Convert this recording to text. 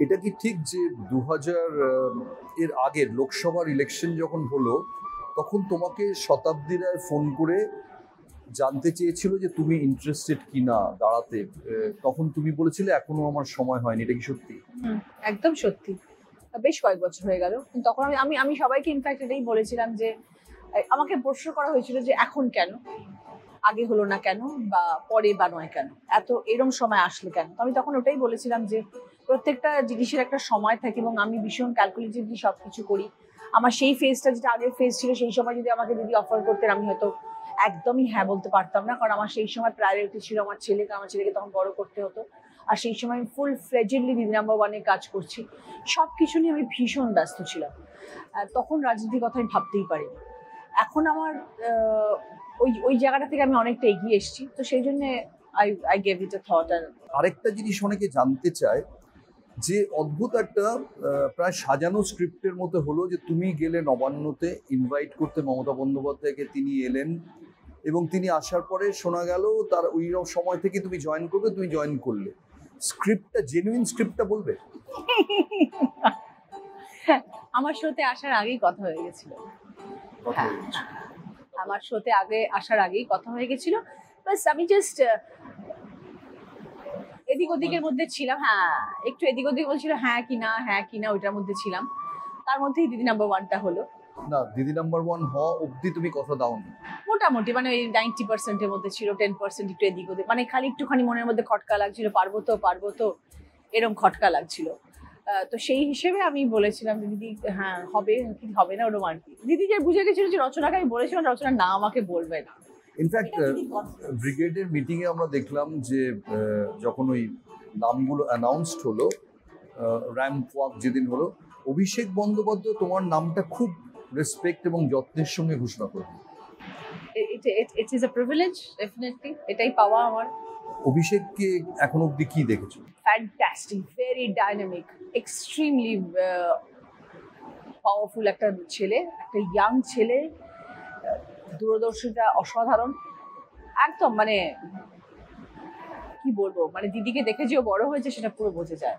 এটা কি ঠিক যে 2000 এর আগের লোকসভার ইলেকশন যখন হলো তখন তোমাকে শতাব্দী রায় ফোন করে জানতে চেয়েছিল যে তুমি ইন্টারেস্টেড কিনা দাঁড়াতে? তখন তুমি বলেছিলে এখনো আমার সময় হয়নি, এটা কি সত্যি? একদম সত্যি। বেশ কয়েক বছর হয়ে গেল, কিন্তু তখন আমি আমি আমি সবাইকে ইনফ্যাক্ট এটাই বলেছিলাম যে আমাকে প্রশ্ন করা হয়েছিল যে এখন কেন, আগে হলো না কেন, বা পরে বা নয় কেন, এত এরম সময় আসলে কেন। তো আমি তখন ওটাই বলেছিলাম যে প্রত্যেকটা জিনিসের একটা সময় থাকে এবং আমি ভীষণ ক্যালকুলেটিভলি সবকিছু করি। আমার সেই ফেজটা যেটা আগের ফেজ ছিল, সেই সময় যদি আমাকে দিদি অফার করতেন আমি হয়তো একদমই হ্যাঁ বলতে পারতাম না, কারণ আমার সেই সময় প্রায়োরিটি ছিল আমার ছেলেকে, আমার ছেলেকে তখন বড় করতে হতো। আর সেই সময় আমি ফুল ফ্লেজেডলি দিদি নাম্বার ওয়ানে কাজ করছি, সব কিছু নিয়ে আমি ভীষণ ব্যস্ত ছিলাম। তখন রাজনীতির কথা আমি ভাবতেই পারিনি। এখন আমার ওই ওই জায়গাটা থেকে আমি অনেকটা এগিয়ে এসেছি, তো সেই জন্য I gave it a thought. আর আরেকটা জিনিস অনেকে জানতে চায় যে অদ্ভুত একটা প্রায় সাজানো স্ক্রিপ্টের মতো হলো যে তুমি গেলে নবান্নতে ইনভাইট করতে মমতা বন্দ্যোপাধ্যায়কে, তিনি এলেন এবং তিনি আসার পরে শোনা গেল তার ওই সময় থেকে তুমি জয়েন করবে, তুমি জয়েন করলে। স্ক্রিপ্টটা জেনুইন স্ক্রিপ্টটা বলবে? আমার শোতে আসার আগেই কথা হয়ে গেছিল। হ্যাঁ, আমার শোতে আগে আসার আগেই কথা হয়ে গেছিল। বাস আমি জাস্ট এদিক ওদিকের মধ্যে ছিলাম। হ্যাঁ, একটু এদিক ওদিক বলছিল হ্যাঁ কি না ওইটার মধ্যে ছিলাম। তার মধ্যেই দিদি নাম্বার ওয়ানটা হলো। না, দিদি নাম্বার ওয়ান হওয়া অবধি তুমি কথা দাওনি? মোটামুটি মানে ওই 90% এর মধ্যে ছিল, 10% একটু এদিক ওদিক, মানে খালি একটুখানি মনের মধ্যে খটকা লাগছিল, পারবো তো এরকম খটকা লাগছিল। তো সেই হিসেবে আমি বলেছিলাম যে দিদি হ্যাঁ হবে কি হবে না ওরকম আর কি। দিদি যে বুঝে গেছিল যে রচনাকে আমি বলেছিলাম রচনা না আমাকে বলবে না। ইনফ্যাক্ট ব্রিগেডের মিটিংয়ে আমরা দেখলাম যে যখন ওই নামগুলো অ্যানাউন্সড হলো, র্যাম্প ওয়াক যেদিন হলো, অভিষেক বন্দ্যোপাধ্যায় তোমার নামটা খুব রেসপেক্ট এবং যত্নের সঙ্গে ঘোষণা করবে। It is a privilege, definitely এটাই পাওয়া আমার। অভিষেককে এখন অবধি কি দেখেছো? Fantastic, very dynamic, extremely powerful একটা ছেলে, একটা ইয়াং ছেলে, দূরদর্শিতা অসাধারণ একদম। মানে কি বলবো, মানে দিদিকে দেখে যে ও বড় হয়েছে সেটা পুরো বোঝা যায়।